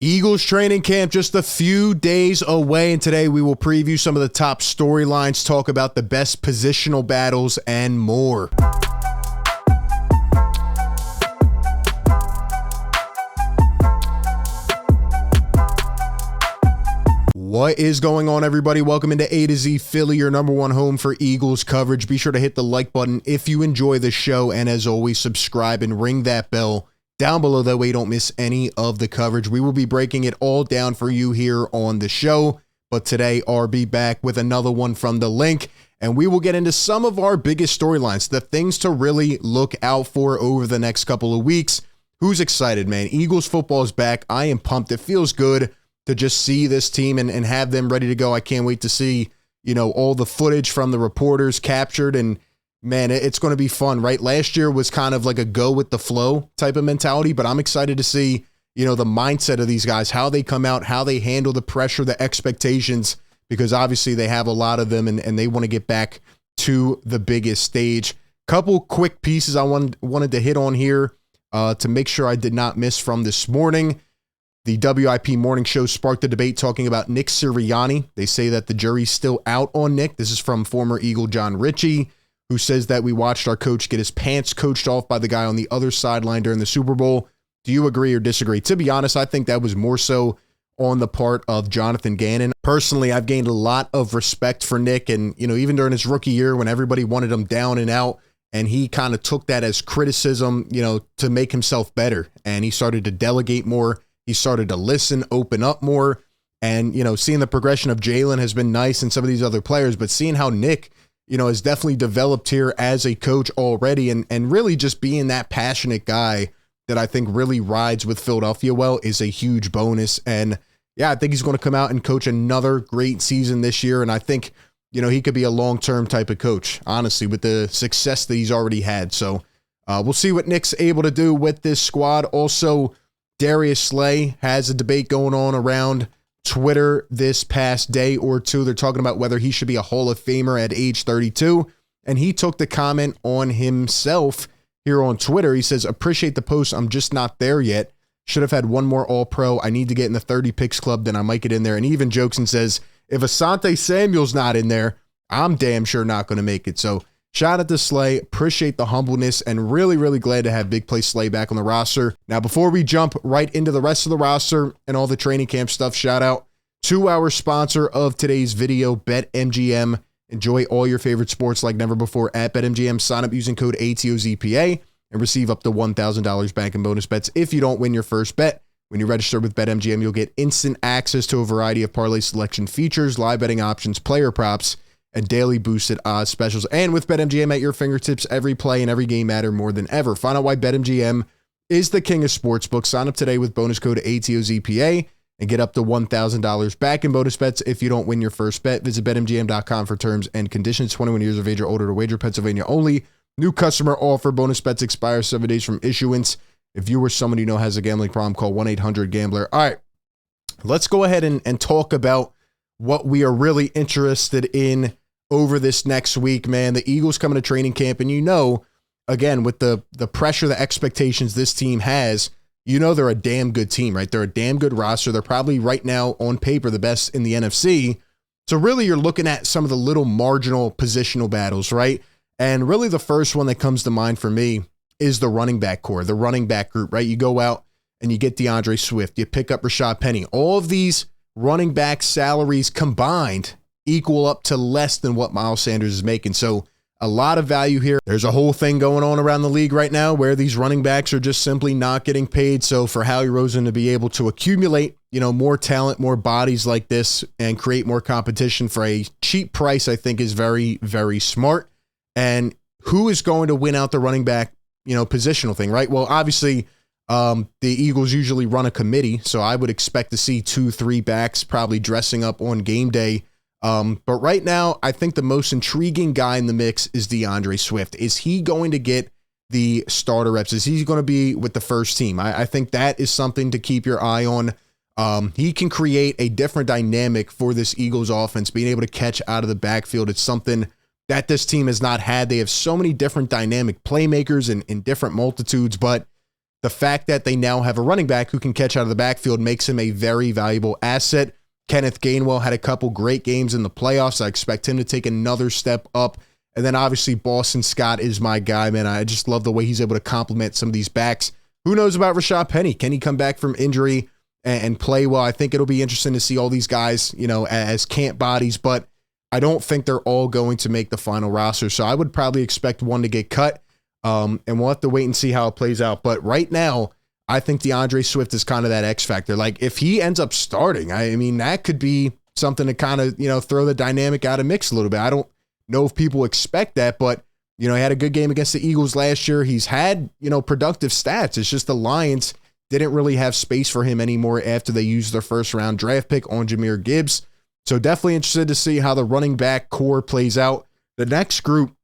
Eagles training camp just a few days away, and today we will preview some of the top storylines, talk about the best positional battles, and more. What is going on, everybody? Welcome into A to Z Philly, your number one home for Eagles coverage. Be sure to hit the like button if you enjoy the show, and as always, subscribe and ring that bell down below. That way you don't miss any of the coverage. We will be breaking it all down for you here on the show, but today RB back with another one from the link, and we will get into some of our biggest storylines, the things to really look out for over the next couple of weeks. Who's excited, man? Eagles football is back. I am pumped. It feels good to just see this team and have them ready to go. I can't wait to see, all the footage from the reporters captured, and man, it's going to be fun, right? Last year was kind of like a go with the flow type of mentality, but I'm excited to see, the mindset of these guys, how they come out, how they handle the pressure, the expectations, because obviously they have a lot of them and they want to get back to the biggest stage. Couple quick pieces I wanted to hit on here to make sure I did not miss from this morning. The WIP morning show sparked a debate talking about Nick Sirianni. They say that the jury's still out on Nick. This is from former Eagle John Ritchie, who says that we watched our coach get his pants coached off by the guy on the other sideline during the Super Bowl. Do you agree or disagree? To be honest, I think that was more so on the part of Jonathan Gannon. Personally, I've gained a lot of respect for Nick, and even during his rookie year when everybody wanted him down and out, and he kind of took that as criticism, to make himself better, and he started to delegate more. He started to listen, open up more, and seeing the progression of Jalen has been nice and some of these other players, but seeing how Nick has definitely developed here as a coach already, and really just being that passionate guy that I think really rides with Philadelphia well is a huge bonus. And yeah, I think he's going to come out and coach another great season this year. And I think, he could be a long-term type of coach, honestly, with the success that he's already had. So we'll see what Nick's able to do with this squad. Also, Darius Slay has a debate going on around Twitter this past day or two. They're talking about whether he should be a Hall of Famer at age 32. And he took the comment on himself here on Twitter. He says, appreciate the post. I'm just not there yet. Should have had one more All-Pro. I need to get in the 30 picks club, then I might get in there. And he even jokes and says, if Asante Samuel's not in there, I'm damn sure not going to make it. So shout out to Slay. Appreciate the humbleness and really, really glad to have Big Play Slay back on the roster. Now, before we jump right into the rest of the roster and all the training camp stuff, shout out to our sponsor of today's video, BetMGM. Enjoy all your favorite sports like never before at BetMGM. Sign up using code ATOZPA and receive up to $1,000 back in bonus bets if you don't win your first bet. When you register with BetMGM, you'll get instant access to a variety of parlay selection features, live betting options, player props, and daily boosted odds specials. And with BetMGM at your fingertips, every play and every game matter more than ever. Find out why BetMGM is the king of sportsbooks. Sign up today with bonus code ATOZPA and get up to $1,000 back in bonus bets if you don't win your first bet. Visit BetMGM.com for terms and conditions. 21 years of age or older to wager. Pennsylvania only. New customer offer. Bonus bets expire 7 days from issuance. If you or someone you know has a gambling problem, call 1-800-GAMBLER. All right, let's go ahead and talk about what we are really interested in over this next week, man. The Eagles coming to training camp, and again, with the pressure, the expectations this team has, they're a damn good team, right? They're a damn good roster. They're probably right now on paper the best in the NFC. So really you're looking at some of the little marginal positional battles, right? And really the first one that comes to mind for me is the running back core, the running back group, right? You go out and you get DeAndre Swift, you pick up Rashad Penny. All of these running back salaries combined equal up to less than what Miles Sanders is making. So a lot of value here. There's a whole thing going on around the league right now where these running backs are just simply not getting paid. So for Howie Roseman to be able to accumulate, more talent, more bodies like this and create more competition for a cheap price, I think is very, very smart. And who is going to win out the running back, positional thing, right? Well, obviously, the Eagles usually run a committee, so I would expect to see 2-3 backs probably dressing up on game day. But right now, I think the most intriguing guy in the mix is DeAndre Swift. Is he going to get the starter reps? Is he going to be with the first team? I think that is something to keep your eye on. He can create a different dynamic for this Eagles offense, being able to catch out of the backfield. It's something that this team has not had. They have so many different dynamic playmakers in different multitudes, but the fact that they now have a running back who can catch out of the backfield makes him a very valuable asset. Kenneth Gainwell had a couple great games in the playoffs. I expect him to take another step up. And then obviously Boston Scott is my guy, man. I just love the way he's able to complement some of these backs. Who knows about Rashad Penny? Can he come back from injury and play well? I think it'll be interesting to see all these guys, as camp bodies, but I don't think they're all going to make the final roster. So I would probably expect one to get cut, and we'll have to wait and see how it plays out. But right now, I think DeAndre Swift is kind of that X factor. Like if he ends up starting, I mean, that could be something to kind of, throw the dynamic out of mix a little bit. I don't know if people expect that, but he had a good game against the Eagles last year. He's had, productive stats. It's just the Lions didn't really have space for him anymore after they used their first round draft pick on Jahmyr Gibbs. So definitely interested to see how the running back core plays out. The next group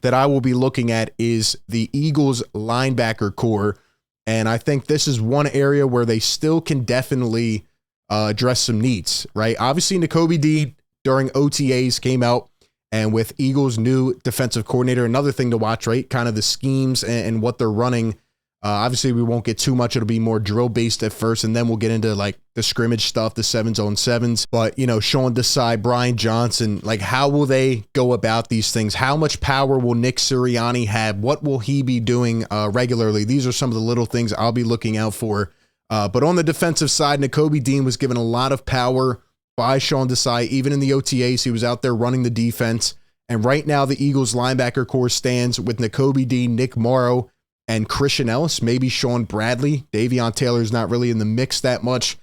that I will be looking at is the Eagles linebacker core. And I think this is one area where they still can definitely address some needs, right? Obviously, Nakobe Dean during OTAs came out, and with Eagles' new defensive coordinator, another thing to watch, right? Kind of the schemes and what they're running. Obviously, we won't get too much. It'll be more drill-based at first, and then we'll get into like the scrimmage stuff, the 7s-on-7s. But, Sean Desai, Brian Johnson, like how will they go about these things? How much power will Nick Sirianni have? What will he be doing regularly? These are some of the little things I'll be looking out for. But on the defensive side, Nakobe Dean was given a lot of power by Sean Desai. Even in the OTAs, he was out there running the defense. And right now, the Eagles linebacker core stands with Nakobe Dean, Nick Morrow, and Christian Ellis, maybe Sean Bradley. Davion Taylor is not really in the mix that much.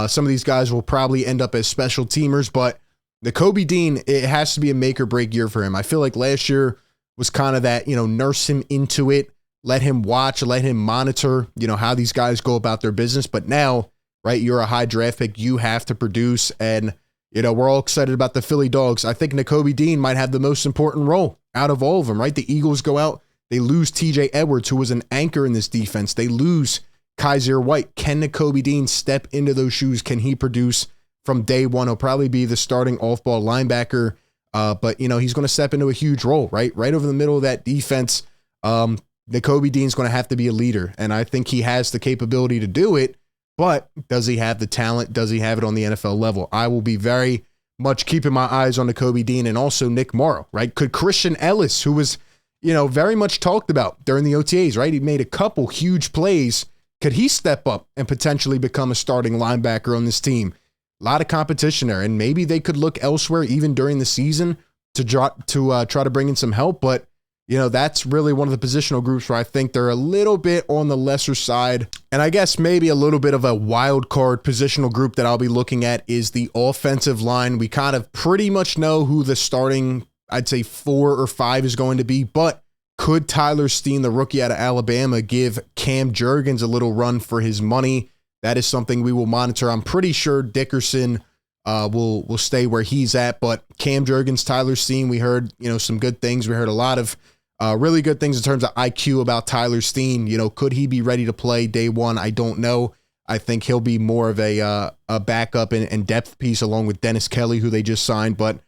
Some of these guys will probably end up as special teamers, but Nakobe Dean, it has to be a make or break year for him. I feel like last year was kind of that, nurse him into it, let him watch, let him monitor, how these guys go about their business. But now, right, you're a high draft pick, you have to produce. And, we're all excited about the Philly Dogs. I think Nakobe Dean might have the most important role out of all of them, right? The Eagles go out, they lose TJ Edwards, who was an anchor in this defense. They lose Kaiser White. Can Nakobe Dean step into those shoes? Can he produce from day one? He'll probably be the starting off-ball linebacker, but, he's going to step into a huge role, right? Right over the middle of that defense. Nakobe Dean's going to have to be a leader, and I think he has the capability to do it, but does he have the talent? Does he have it on the NFL level? I will be very much keeping my eyes on Nakobe Dean and also Nick Morrow, right? Could Christian Ellis, who was very much talked about during the OTAs, right? He made a couple huge plays. Could he step up and potentially become a starting linebacker on this team? A lot of competition there, and maybe they could look elsewhere even during the season to try to bring in some help. But, that's really one of the positional groups where I think they're a little bit on the lesser side. And I guess maybe a little bit of a wild card positional group that I'll be looking at is the offensive line. We kind of pretty much know who the starting, I'd say 4 or 5 is going to be, but could Tyler Steen, the rookie out of Alabama, give Cam Jurgens a little run for his money? That is something we will monitor. I'm pretty sure Dickerson will stay where he's at, but Cam Jurgens, Tyler Steen, we heard, some good things. We heard a lot of really good things in terms of IQ about Tyler Steen. Could he be ready to play day one? I don't know. I think he'll be more of a backup and depth piece along with Dennis Kelly, who they just signed, but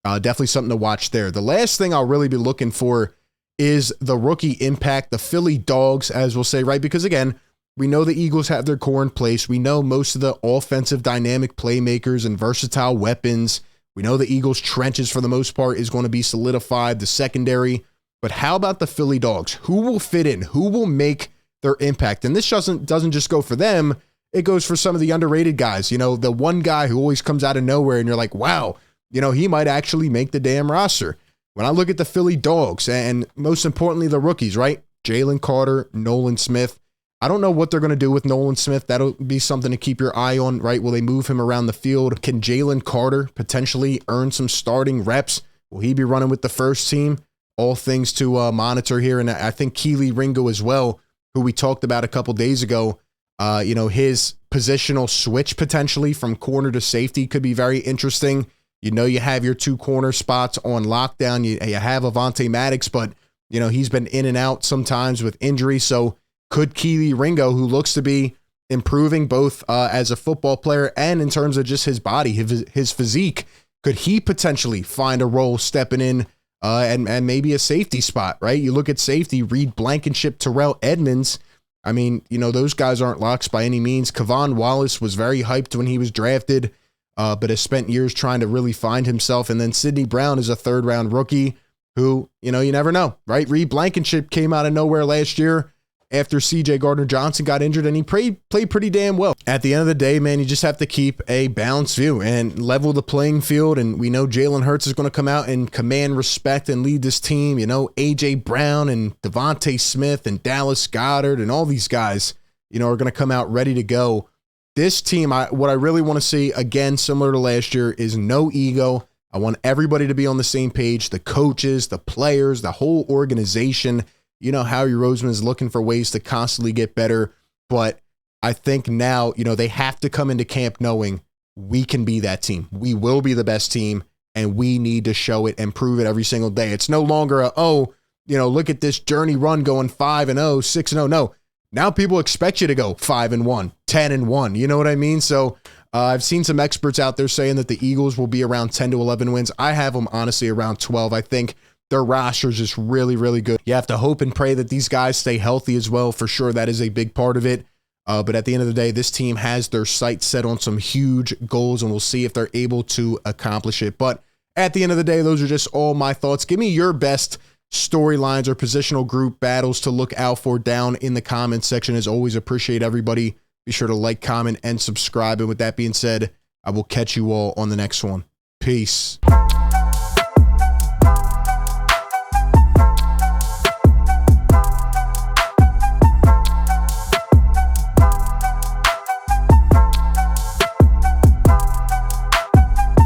definitely something to watch there. The last thing I'll really be looking for is the rookie impact, the Philly Dogs, as we'll say, right? Because again, we know the Eagles have their core in place. We know most of the offensive dynamic playmakers and versatile weapons. We know the Eagles' trenches for the most part is going to be solidified, the secondary. But how about the Philly Dogs? Who will fit in? Who will make their impact? And this doesn't just go for them. It goes for some of the underrated guys. The one guy who always comes out of nowhere and you're like, wow, he might actually make the damn roster. When I look at the Philly Dogs and most importantly, the rookies, right? Jalen Carter, Nolan Smith. I don't know what they're going to do with Nolan Smith. That'll be something to keep your eye on, right? Will they move him around the field? Can Jalen Carter potentially earn some starting reps? Will he be running with the first team? All things to monitor here. And I think Keely Ringo as well, who we talked about a couple days ago, his positional switch potentially from corner to safety could be very interesting. You have your 2 corner spots on lockdown. You have Avonte Maddox, but, he's been in and out sometimes with injury. So could Keely Ringo, who looks to be improving both as a football player and in terms of just his body, his physique, could he potentially find a role stepping in and maybe a safety spot, right? You look at safety, Reed Blankenship, Terrell Edmonds. I mean, you know, those guys aren't locks by any means. Kavon Wallace was very hyped when he was drafted, but has spent years trying to really find himself. And then Sidney Brown is a third-round rookie who, you know, you never know, right? Reed Blankenship came out of nowhere last year after C.J. Gardner-Johnson got injured, and he played pretty damn well. At the end of the day, man, you just have to keep a balanced view and level the playing field, and we know Jalen Hurts is going to come out and command respect and lead this team. You know, A.J. Brown and Devontae Smith and Dallas Goedert and all these guys, you know, are going to come out ready to go. This team, what I really want to see, again, similar to last year, is no ego. I want everybody to be on the same page, the coaches, the players, the whole organization. You know, Howie Roseman is looking for ways to constantly get better, but I think now, you know, they have to come into camp knowing we can be that team. We will be the best team, and we need to show it and prove it every single day. It's no longer you know, look at this journey run going 5-0, 6-0. No, now people expect you to go 5-1, 10-1. You know what I mean? So I've seen some experts out there saying that the Eagles will be around 10 to 11 wins. I have them honestly around 12. I think their roster is just really, really good. You have to hope and pray that these guys stay healthy as well. For sure, that is a big part of it. But at the end of the day, this team has their sights set on some huge goals, and we'll see if they're able to accomplish it. But at the end of the day, those are just all my thoughts. Give me your best storylines or positional group battles to look out for down in the comments section. As always, appreciate everybody. Be sure to like, comment, and subscribe. And with that being said, I will catch you all on the next one. Peace.